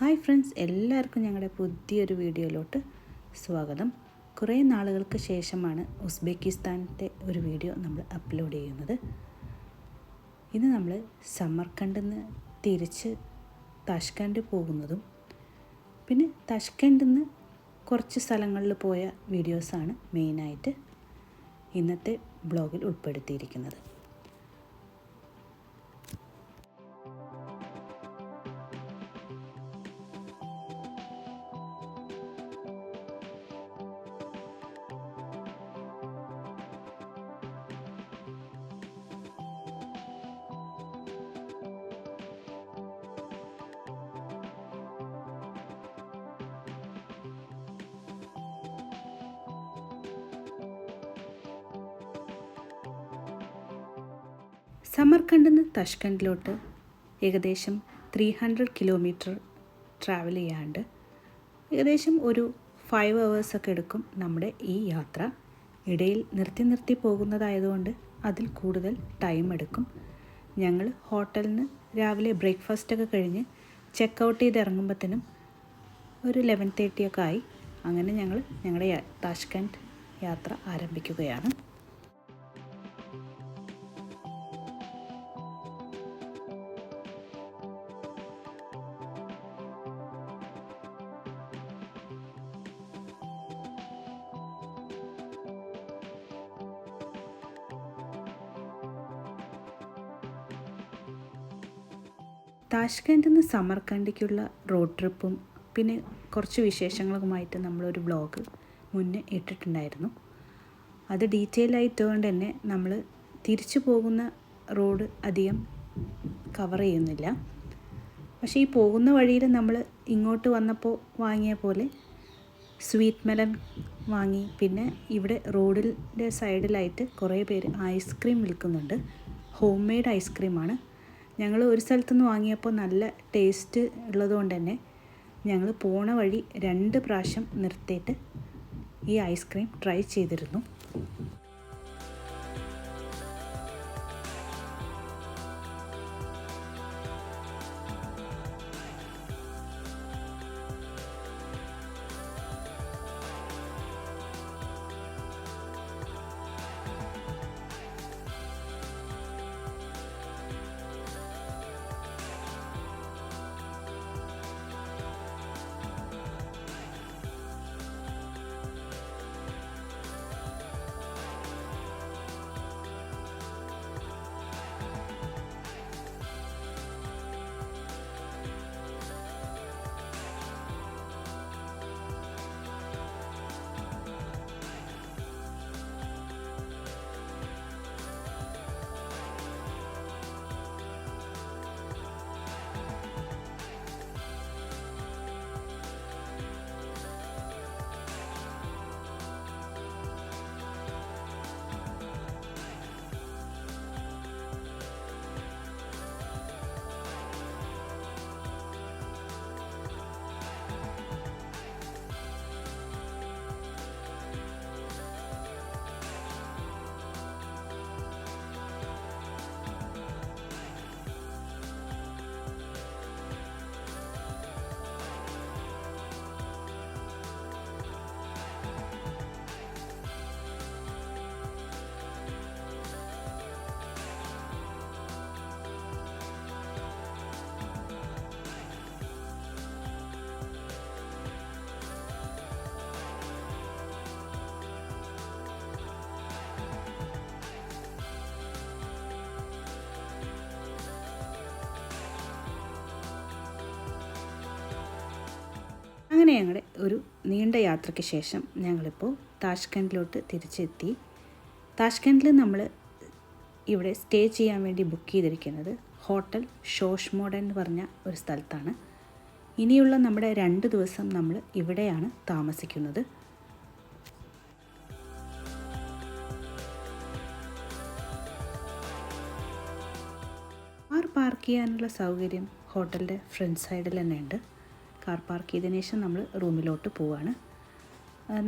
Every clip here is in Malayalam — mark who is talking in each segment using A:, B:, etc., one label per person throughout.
A: ഹായ് ഫ്രണ്ട്സ്, എല്ലാവർക്കും ഞങ്ങളുടെ പുതിയൊരു വീഡിയോയിലോട്ട് സ്വാഗതം. കുറേ നാളുകൾക്ക് ശേഷമാണ് ഉസ്ബെക്കിസ്ഥാനത്തെ ഒരു വീഡിയോ നമ്മൾ അപ്ലോഡ് ചെയ്യുന്നത്. ഇന്ന് നമ്മൾ സമർക്കണ്ടിൽ നിന്ന് തിരിച്ച് താഷ്കൻഡ് പോകുന്നതും പിന്നെ താഷ്കൻഡിൽ നിന്ന് കുറച്ച് സ്ഥലങ്ങളിൽ പോയ വീഡിയോസാണ് മെയിനായിട്ട് ഇന്നത്തെ ബ്ലോഗിൽ ഉൾപ്പെടുത്തിയിരിക്കുന്നത്. സമർക്കണ്ടിൽ നിന്ന് താഷ്കൻഡിലോട്ട് ഏകദേശം 300 കിലോമീറ്റർ ട്രാവൽ ചെയ്യാണ്ട് ഏകദേശം ഒരു 5 hours എടുക്കും നമ്മുടെ ഈ യാത്ര. ഇടയിൽ നിർത്തി പോകുന്നതായതുകൊണ്ട് അതിൽ കൂടുതൽ ടൈം എടുക്കും. ഞങ്ങൾ ഹോട്ടലിൽ നിന്ന് രാവിലെ ബ്രേക്ക്ഫാസ്റ്റൊക്കെ കഴിഞ്ഞ് ചെക്കൗട്ട് ചെയ്ത് ഇറങ്ങുമ്പോഴത്തേനും ഒരു 11:30 ഒക്കെ ആയി. അങ്ങനെ ഞങ്ങൾ ഞങ്ങളുടെ താഷ്കൻഡ് യാത്ര ആരംഭിക്കുകയാണ്. താഷ്കൻഡിൽ നിന്ന് സമർക്കണ്ടിലേക്കുള്ള റോഡ് ട്രിപ്പും പിന്നെ കുറച്ച് വിശേഷങ്ങളുമായിട്ട് നമ്മളൊരു വ്ളോഗ് മുന്നേ ഇട്ടിട്ടുണ്ടായിരുന്നു. അത് ഡീറ്റെയിൽ ആയിട്ടുകൊണ്ട് തന്നെ നമ്മൾ തിരിച്ചു പോകുന്ന റോഡ് അധികം കവർ ചെയ്യുന്നില്ല. പക്ഷേ ഈ പോകുന്ന വഴിയിൽ നമ്മൾ ഇങ്ങോട്ട് വന്നപ്പോൾ വാങ്ങിയ പോലെ സ്വീറ്റ് മെലൺ വാങ്ങി. പിന്നെ ഇവിടെ റോഡിൻ്റെ സൈഡിലായിട്ട് കുറേ പേര് ഐസ്ക്രീം വിൽക്കുന്നുണ്ട്. ഹോം മെയ്ഡ് ഐസ്ക്രീമാണ്. ഞങ്ങൾ ഒരു സ്ഥലത്തുനിന്ന് വാങ്ങിയപ്പോൾ നല്ല ടേസ്റ്റ് ഉള്ളതുകൊണ്ട് തന്നെ ഞങ്ങൾ പോണ വഴി 2 പ്രാവശ്യം നിർത്തിയിട്ട് ഈ ഐസ്ക്രീം ട്രൈ ചെയ്തിരുന്നു. അങ്ങനെ ഞങ്ങളുടെ ഒരു നീണ്ട യാത്രയ്ക്ക് ശേഷം ഞങ്ങളിപ്പോൾ താഷ്കൻഡിലോട്ട് തിരിച്ചെത്തി. താഷ്കൻഡിൽ നമ്മൾ ഇവിടെ സ്റ്റേ ചെയ്യാൻ വേണ്ടി ബുക്ക് ചെയ്തിരിക്കുന്നത് ഹോട്ടൽ ഷോഷ്മോഡൻ എന്ന് പറഞ്ഞ ഒരു സ്ഥലത്താണ്. ഇനിയുള്ള നമ്മുടെ 2 ദിവസം നമ്മൾ ഇവിടെയാണ് താമസിക്കുന്നത്. കാർ പാർക്ക് ചെയ്യാനുള്ള സൗകര്യം ഹോട്ടലിൻ്റെ ഫ്രണ്ട് സൈഡിൽ തന്നെ ഉണ്ട്. കാർ പാർക്ക് ചെയ്തതിന് ശേഷം നമ്മൾ റൂമിലോട്ട് പോവുകയാണ്.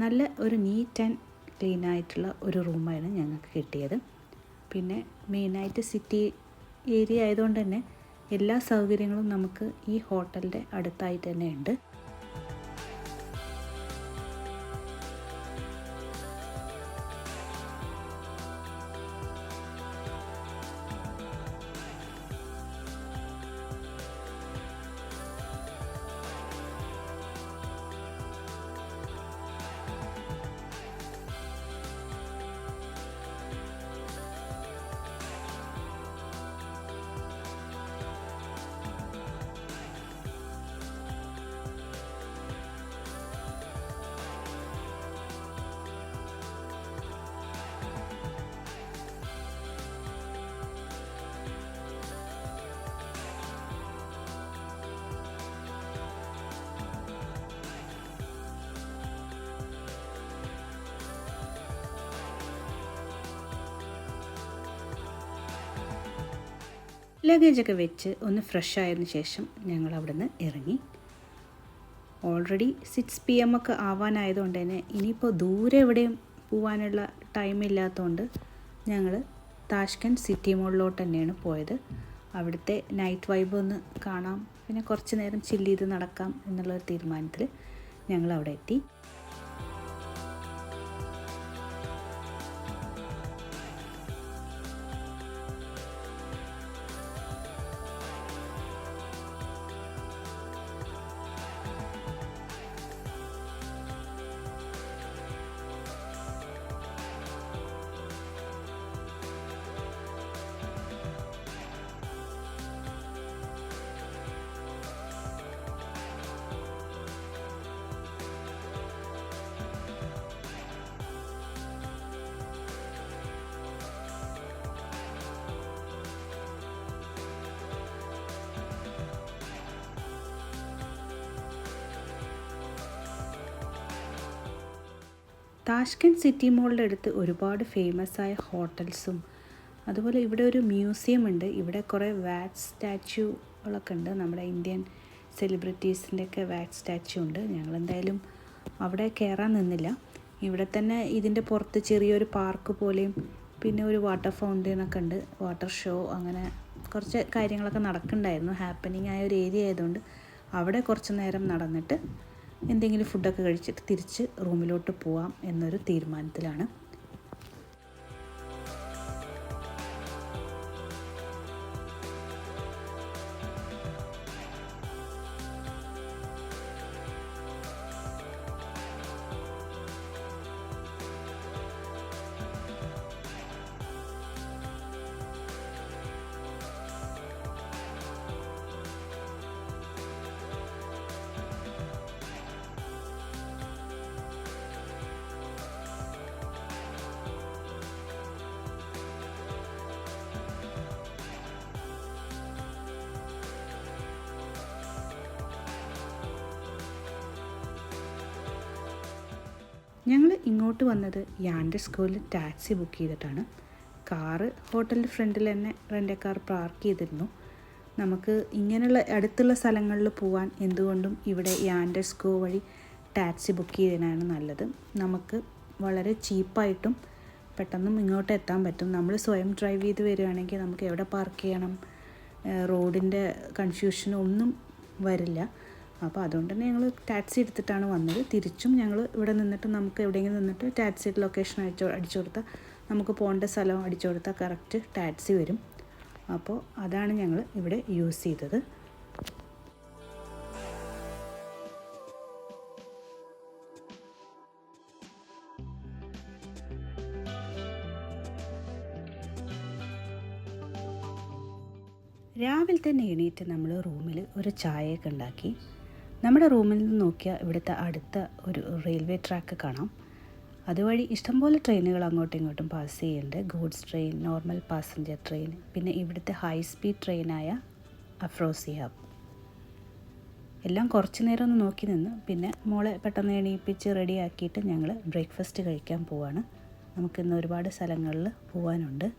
A: നല്ല ഒരു നീറ്റ് ആൻഡ് ക്ലീൻ ആയിട്ടുള്ള ഒരു റൂമാണ് ഞങ്ങൾക്ക് കിട്ടിയത്. പിന്നെ മെയിനായിട്ട് സിറ്റി ഏരിയ ആയതുകൊണ്ട് തന്നെ എല്ലാ സൗകര്യങ്ങളും നമുക്ക് ഈ ഹോട്ടലിൻ്റെ അടുത്തായിട്ട് തന്നെ ഉണ്ട്. ലഗേജൊക്കെ വെച്ച് ഒന്ന് ഫ്രഷ് ആയതിനു ശേഷം ഞങ്ങൾ അവിടെ നിന്ന് ഇറങ്ങി. ഓൾറെഡി 6 PM ഒക്കെ ആവാനായതുകൊണ്ട് തന്നെ ഇനിയിപ്പോൾ ദൂരെ എവിടെയും പോകാനുള്ള ടൈം ഇല്ലാത്തതുകൊണ്ട് ഞങ്ങൾ താഷ്കൻഡ് സിറ്റി മോളിലോട്ട് തന്നെയാണ് പോയത്. അവിടുത്തെ നൈറ്റ് വൈബ് ഒന്ന് കാണാം, പിന്നെ കുറച്ച് നേരം ചില്ല് ചെയ്ത് നടക്കാം എന്നുള്ളൊരു തീരുമാനത്തിൽ ഞങ്ങൾ അവിടെ എത്തി. താഷ്കൻഡ് സിറ്റി മോളിൻ്റെ അടുത്ത് ഒരുപാട് ഫേമസ് ആയ ഹോട്ടൽസും അതുപോലെ ഇവിടെ ഒരു മ്യൂസിയം ഉണ്ട്. ഇവിടെ കുറേ വാക്സ് സ്റ്റാച്യൂകളൊക്കെ ഉണ്ട്. നമ്മുടെ ഇന്ത്യൻ സെലിബ്രിറ്റീസിൻ്റെയൊക്കെ വാക്സ് സ്റ്റാച്യു ഉണ്ട്. ഞങ്ങളെന്തായാലും അവിടെ കയറാൻ നിന്നില്ല. ഇവിടെ തന്നെ ഇതിൻ്റെ പുറത്ത് ചെറിയൊരു പാർക്ക് പോലെയും പിന്നെ ഒരു വാട്ടർ ഫൗണ്ടൈനൊക്കെ ഉണ്ട്, വാട്ടർ ഷോ, അങ്ങനെ കുറച്ച് കാര്യങ്ങളൊക്കെ നടക്കുന്നുണ്ടായിരുന്നു. ഹാപ്പനിങ് ആയ ഒരു ഏരിയ ആയതുകൊണ്ട് അവിടെ കുറച്ച് നേരം നടന്നിട്ട് എന്തെങ്കിലും ഫുഡൊക്കെ കഴിച്ചിട്ട് തിരിച്ച് റൂമിലോട്ട് പോവാം എന്നൊരു തീരുമാനത്തിലാണ്. ഞങ്ങൾ ഇങ്ങോട്ട് വന്നത് യാൻഡർ സ്കൂളിൽ ടാക്സി ബുക്ക് ചെയ്തിട്ടാണ്. കാറ് ഹോട്ടലിൻ്റെ ഫ്രണ്ടിൽ തന്നെ റെൻ്റ് കാർ പാർക്ക് ചെയ്തിരുന്നു. നമുക്ക് ഇങ്ങനെയുള്ള അടുത്തുള്ള സ്ഥലങ്ങളിൽ പോകാൻ എന്തുകൊണ്ടും ഇവിടെ യാൻഡർ സ്കോ വഴി ടാക്സി ബുക്ക് ചെയ്യുന്നതാണ് നല്ലത്. നമുക്ക് വളരെ ചീപ്പായിട്ടും പെട്ടെന്നും ഇങ്ങോട്ട് എത്താൻ പറ്റും. നമ്മൾ സ്വയം ഡ്രൈവ് ചെയ്ത് വരികയാണെങ്കിൽ നമുക്ക് എവിടെ പാർക്ക് ചെയ്യണം, റോഡിൻ്റെ കൺഫ്യൂഷനും ഒന്നും വരില്ല. അപ്പോൾ അതുകൊണ്ട് തന്നെ ഞങ്ങൾ ടാക്സി എടുത്തിട്ടാണ് വന്നത്. തിരിച്ചും ഞങ്ങൾ ഇവിടെ നിന്നിട്ട് നമുക്ക് എവിടെയെങ്കിലും നിന്നിട്ട് ടാക്സിയുടെ ലൊക്കേഷൻ അടിച്ചു കൊടുത്താൽ നമുക്ക് പോകേണ്ട സ്ഥലം അടിച്ചു കൊടുത്താൽ കറക്റ്റ് ടാക്സി വരും. അപ്പോൾ അതാണ് ഞങ്ങൾ ഇവിടെ യൂസ് ചെയ്തത്. രാവിലെ തന്നെ എണീറ്റ് നമ്മൾ റൂമിൽ ഒരു ചായയൊക്കെ ഉണ്ടാക്കി. നമ്മുടെ റൂമിൽ നിന്ന് നോക്കിയാൽ ഇവിടുത്തെ അടുത്ത ഒരു റെയിൽവേ ട്രാക്ക് കാണാം. അതുവഴി ഇഷ്ടംപോലെ ട്രെയിനുകൾ അങ്ങോട്ടും ഇങ്ങോട്ടും പാസ് ചെയ്യുന്നുണ്ട്. Goods train, normal passenger train, പിന്നെ ഇവിടുത്തെ ഹൈ സ്പീഡ് ട്രെയിനായ അഫ്രോസിയ. എല്ലാം കുറച്ച് നേരം ഒന്ന് നോക്കി നിന്ന് പിന്നെ മോളെ പെട്ടെന്ന് എണീപ്പിച്ച് റെഡിയാക്കിയിട്ട് ഞങ്ങൾ ബ്രേക്ക്ഫാസ്റ്റ് കഴിക്കാൻ പോവാണ്. നമുക്കിന്ന് ഒരുപാട് സ്ഥലങ്ങളിൽ പോകാനുണ്ട്.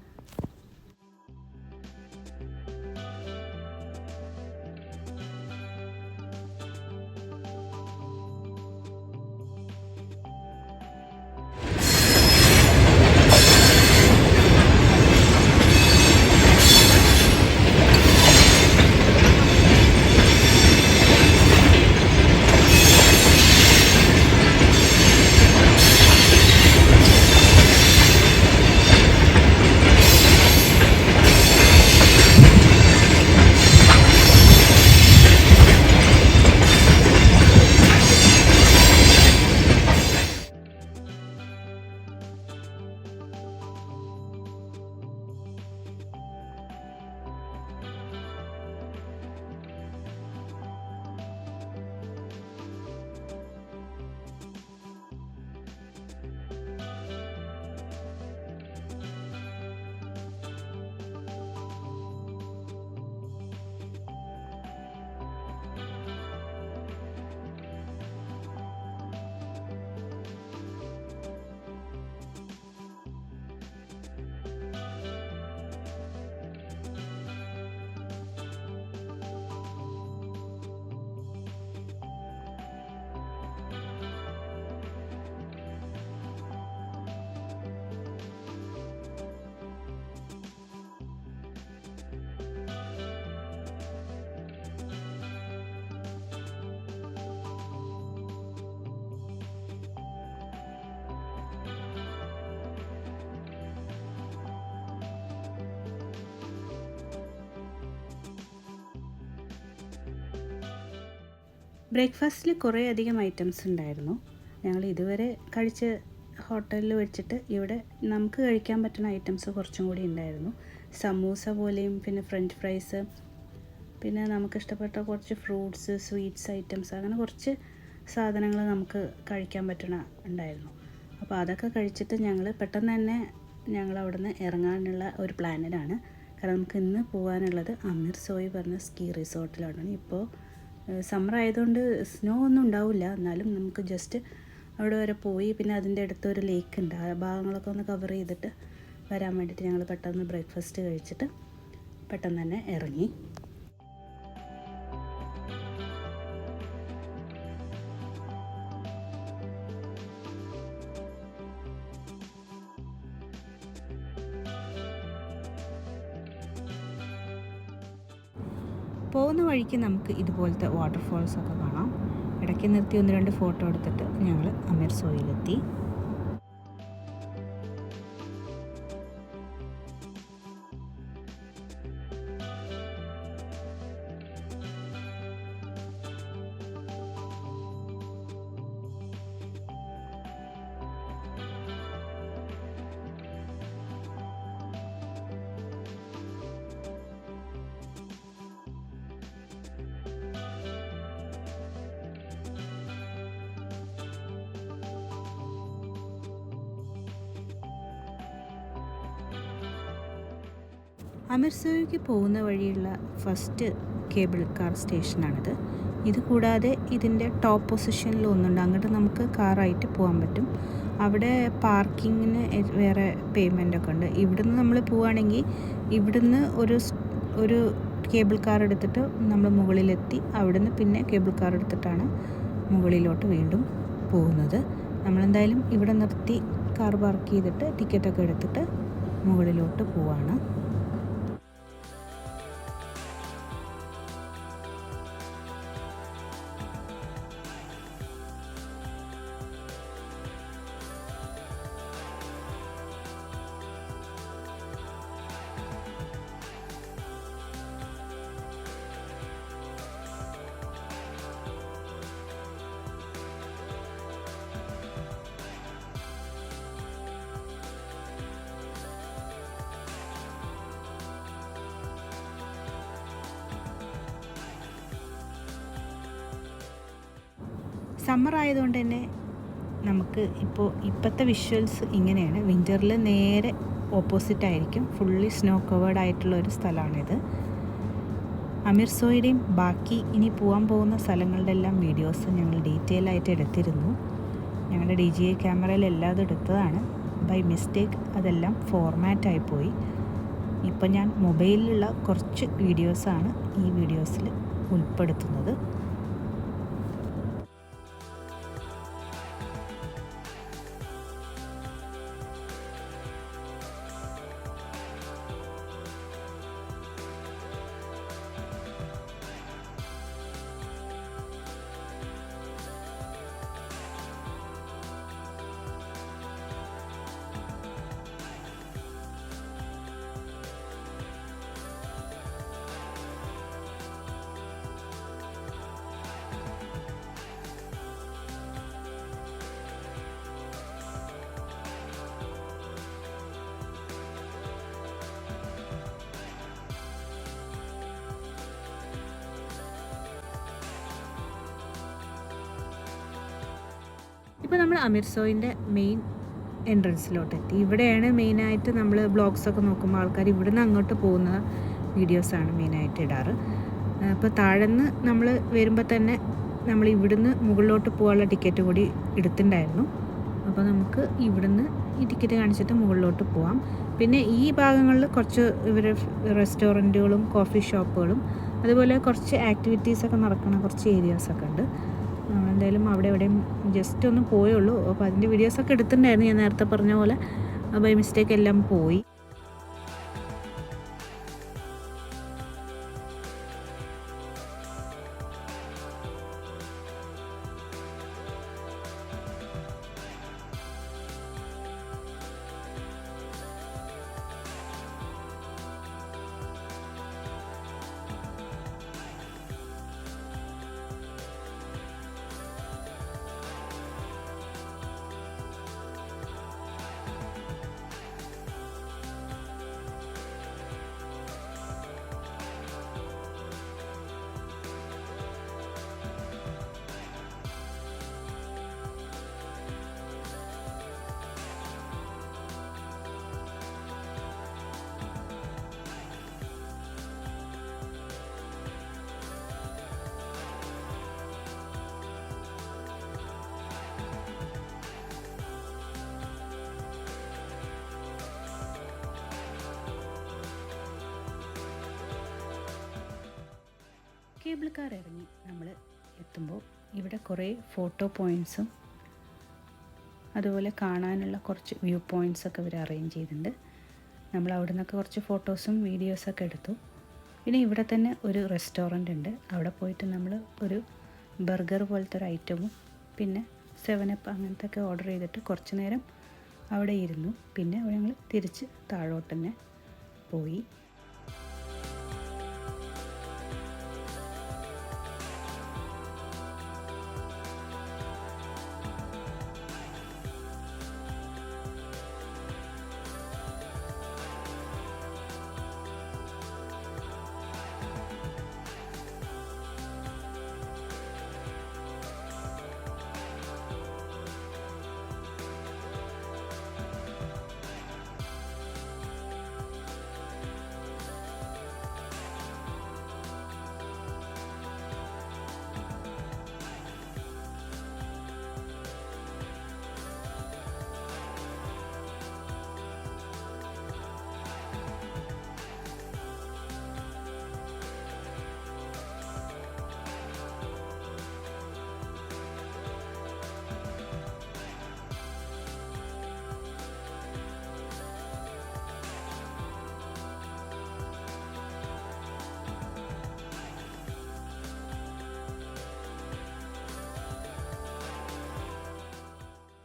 A: ബ്രേക്ക്ഫാസ്റ്റിൽ കുറേ അധികം ഐറ്റംസ് ഉണ്ടായിരുന്നു. ഞങ്ങൾ ഇതുവരെ കഴിച്ച ഹോട്ടലിൽ വെച്ചിട്ട് ഇവിടെ നമുക്ക് കഴിക്കാൻ പറ്റുന്ന ഐറ്റംസ് കുറച്ചും കൂടി ഉണ്ടായിരുന്നു. സമൂസ പോലെയും പിന്നെ ഫ്രഞ്ച് ഫ്രൈസ്, പിന്നെ നമുക്കിഷ്ടപ്പെട്ട കുറച്ച് ഫ്രൂട്ട്സ്, സ്വീറ്റ്സ് ഐറ്റംസ്, അങ്ങനെ കുറച്ച് സാധനങ്ങൾ നമുക്ക് കഴിക്കാൻ പറ്റണ ഉണ്ടായിരുന്നു. അപ്പോൾ അതൊക്കെ കഴിച്ചിട്ട് ഞങ്ങൾ പെട്ടെന്ന് തന്നെ ഞങ്ങൾ അവിടെ നിന്ന് ഇറങ്ങാനുള്ള ഒരു പ്ലാനിലാണ്. കാരണം നമുക്ക് ഇന്ന് പോകാനുള്ളത് അമീർസോയ് പറഞ്ഞ സ്കീ റിസോർട്ടിലാണ്. ഇപ്പോൾ സമ്മർ ആയതുകൊണ്ട് സ്നോ ഒന്നും ഉണ്ടാവില്ല, എന്നാലും നമുക്ക് ജസ്റ്റ് അവിടെ വരെ പോയി പിന്നെ അതിൻ്റെ അടുത്തൊരു ലേക്ക് ഉണ്ട്, ആ ഭാഗങ്ങളൊക്കെ ഒന്ന് കവർ ചെയ്തിട്ട് വരാൻ വേണ്ടിയിട്ട് ഞങ്ങൾ പെട്ടെന്ന് ബ്രേക്ക്ഫാസ്റ്റ് കഴിച്ചിട്ട് പെട്ടെന്ന് തന്നെ ഇറങ്ങി. പോകുന്ന വഴിക്ക് നമുക്ക് ഇതുപോലത്തെ വാട്ടർഫോൾസൊക്കെ കാണാം. ഇടയ്ക്ക് നിർത്തി 1-2 ഫോട്ടോ എടുത്തിട്ട് ഞങ്ങൾ അമീർസോയിലെത്തി. അമീർസോയ്ക്ക് പോകുന്ന വഴിയുള്ള ഫസ്റ്റ് കേബിൾ കാർ സ്റ്റേഷനാണിത്. ഇത് കൂടാതെ ഇതിൻ്റെ ടോപ്പ് പൊസിഷനിൽ ഒന്നുണ്ട്, അങ്ങോട്ട് നമുക്ക് കാറായിട്ട് പോകാൻ പറ്റും. അവിടെ പാർക്കിങ്ങിന് വേറെ പേയ്മെൻ്റ് ഒക്കെ ഉണ്ട്. ഇവിടുന്ന് നമ്മൾ പോവുകയാണെങ്കിൽ ഇവിടുന്ന് ഒരു കേബിൾ കാർ എടുത്തിട്ട് നമ്മൾ മുകളിലെത്തി അവിടുന്ന് പിന്നെ കേബിൾ കാർ എടുത്തിട്ടാണ് മുകളിലോട്ട് വീണ്ടും പോകുന്നത്. നമ്മളെന്തായാലും ഇവിടെ നിർത്തി കാർ പാർക്ക് ചെയ്തിട്ട് ടിക്കറ്റൊക്കെ എടുത്തിട്ട് മുകളിലോട്ട് പോവാണ്. സമ്മർ ആയതുകൊണ്ട് തന്നെ നമുക്ക് ഇപ്പോഴത്തെ വിഷ്വൽസ് ഇങ്ങനെയാണ്. വിൻ്ററിൽ നേരെ ഓപ്പോസിറ്റ് ആയിരിക്കും, ഫുള്ളി സ്നോ കവേർഡ് ആയിട്ടുള്ള ഒരു സ്ഥലമാണിത്. അമീർസോയുടെയും ബാക്കി ഇനി പോകാൻ പോകുന്ന സ്ഥലങ്ങളുടെ എല്ലാം വീഡിയോസ് ഞങ്ങൾ ഡീറ്റെയിൽ ആയിട്ട് എടുത്തിരുന്നു. ഞങ്ങളുടെ DJI ക്യാമറയിൽ എല്ലാതും എടുത്തതാണ്. ബൈ മിസ്റ്റേക്ക് അതെല്ലാം ഫോർമാറ്റായിപ്പോയി. ഇപ്പം ഞാൻ മൊബൈലിലുള്ള കുറച്ച് വീഡിയോസാണ് ഈ വീഡിയോസിൽ ഉൾപ്പെടുത്തുന്നത്. ഇപ്പോൾ നമ്മൾ അമീർസോയിൻ്റെ മെയിൻ എൻട്രൻസിലോട്ടെത്തി. ഇവിടെയാണ് മെയിനായിട്ട് നമ്മൾ ബ്ലോഗ്സൊക്കെ നോക്കുമ്പോൾ ആൾക്കാർ ഇവിടുന്ന് അങ്ങോട്ട് പോകുന്ന വീഡിയോസാണ് മെയിനായിട്ട് ഇടാറ്. അപ്പോൾ താഴെന്ന് നമ്മൾ വരുമ്പോൾ തന്നെ നമ്മൾ ഇവിടുന്ന് മുകളിലോട്ട് പോകാനുള്ള ടിക്കറ്റ് കൂടി എടുത്തിട്ടുണ്ടായിരുന്നു. അപ്പോൾ നമുക്ക് ഇവിടുന്ന് ഈ ടിക്കറ്റ് കാണിച്ചിട്ട് മുകളിലോട്ട് പോകാം. പിന്നെ ഈ ഭാഗങ്ങളിൽ കുറച്ച് റെസ്റ്റോറൻറ്റുകളും കോഫി ഷോപ്പുകളും അതുപോലെ കുറച്ച് ആക്ടിവിറ്റീസൊക്കെ നടക്കുന്ന കുറച്ച് ഏരിയാസൊക്കെ ഉണ്ട്. എന്തായാലും അവിടെ എവിടെയും ജസ്റ്റ് ഒന്ന് പോയുള്ളൂ. അപ്പോൾ അതിൻ്റെ വീഡിയോസൊക്കെ എടുത്തിട്ടുണ്ടായിരുന്നു, ഞാൻ നേരത്തെ പറഞ്ഞ പോലെ ബൈ മിസ്റ്റേക്ക് എല്ലാം പോയി. കേബിൾ കാർ ഇറങ്ങി നമ്മൾ എത്തുമ്പോൾ ഇവിടെ കുറേ ഫോട്ടോ പോയിൻറ്റ്സും അതുപോലെ കാണാനുള്ള കുറച്ച് വ്യൂ പോയിൻറ്റ്സൊക്കെ ഇവർ അറേഞ്ച് ചെയ്തിട്ടുണ്ട്. നമ്മൾ അവിടെ നിന്നൊക്കെ കുറച്ച് ഫോട്ടോസും വീഡിയോസൊക്കെ എടുത്തു. പിന്നെ ഇവിടെ തന്നെ ഒരു റെസ്റ്റോറൻ്റ് ഉണ്ട്. അവിടെ പോയിട്ട് നമ്മൾ ഒരു ബർഗർ പോലത്തെ ഒരു ഐറ്റവും പിന്നെ 7up അങ്ങനത്തെ ഒക്കെ ഓർഡർ ചെയ്തിട്ട് കുറച്ച് നേരം അവിടെ ഇരുന്നു. പിന്നെ ഞങ്ങൾ തിരിച്ച് താഴോട്ട് തന്നെ പോയി.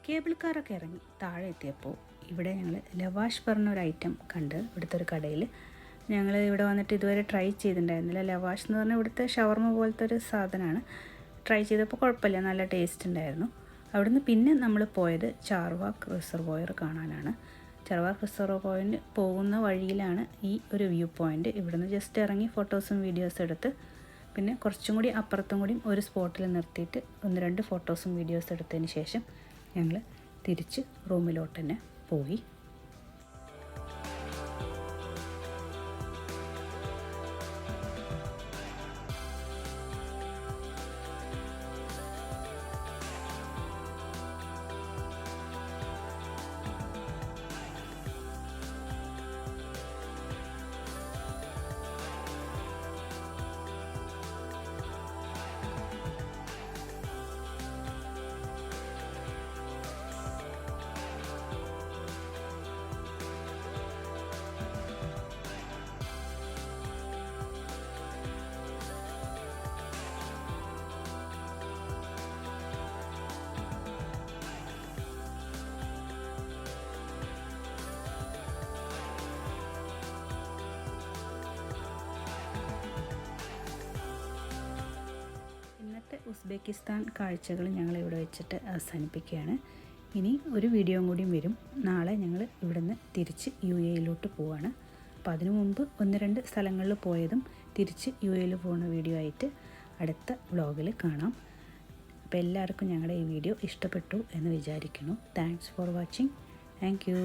A: കേബിൾ കാറൊക്കെ ഇറങ്ങി താഴെ എത്തിയപ്പോൾ ഇവിടെ ഞങ്ങൾ ലവാഷ് പറഞ്ഞൊരു ഐറ്റം കണ്ട് ഇവിടുത്തെ ഒരു കടയിൽ. ഞങ്ങൾ ഇവിടെ വന്നിട്ട് ഇതുവരെ ട്രൈ ചെയ്തിട്ടുണ്ടായിരുന്നില്ല. ലവാഷ് എന്ന് പറഞ്ഞാൽ ഇവിടുത്തെ ഷവർമ പോലത്തെ ഒരു സാധനമാണ്. ട്രൈ ചെയ്തപ്പോൾ കുഴപ്പമില്ല, നല്ല ടേസ്റ്റ് ഉണ്ടായിരുന്നു. അവിടുന്ന് പിന്നെ നമ്മൾ പോയത് ചാർവാക് റിസർവോയർ കാണാനാണ്. ചാർവാക് റിസർവോയർ പോകുന്ന വഴിയിലാണ് ഈ ഒരു വ്യൂ പോയിൻ്റ്. ഇവിടുന്ന് ജസ്റ്റ് ഇറങ്ങി ഫോട്ടോസും വീഡിയോസും എടുത്ത് പിന്നെ കുറച്ചും കൂടി അപ്പുറത്തും കൂടി ഒരു സ്പോട്ടിൽ നിർത്തിയിട്ട് 1-2 ഫോട്ടോസും വീഡിയോസും എടുത്തതിന് ശേഷം ഞങ്ങൾ തിരിച്ച് റൂമിലോട്ട് തന്നെ പോയി. ഉസ്ബെക്കിസ്ഥാൻ കാഴ്ചകൾ ഞങ്ങളിവിടെ വെച്ചിട്ട് അവസാനിപ്പിക്കുകയാണ്. ഇനി ഒരു വീഡിയോയും കൂടിയും വരും. നാളെ ഞങ്ങൾ ഇവിടുന്ന് തിരിച്ച് UAE പോവുകയാണ്. അപ്പോൾ അതിനു മുമ്പ് 1-2 സ്ഥലങ്ങളിൽ പോയതും തിരിച്ച് UAE പോകുന്ന വീഡിയോ ആയിട്ട് അടുത്ത വ്ളോഗിൽ കാണാം. അപ്പോൾ എല്ലാവർക്കും ഞങ്ങളുടെ ഈ വീഡിയോ ഇഷ്ടപ്പെട്ടു എന്ന് വിചാരിക്കുന്നു. Thanks for watching. Thank you.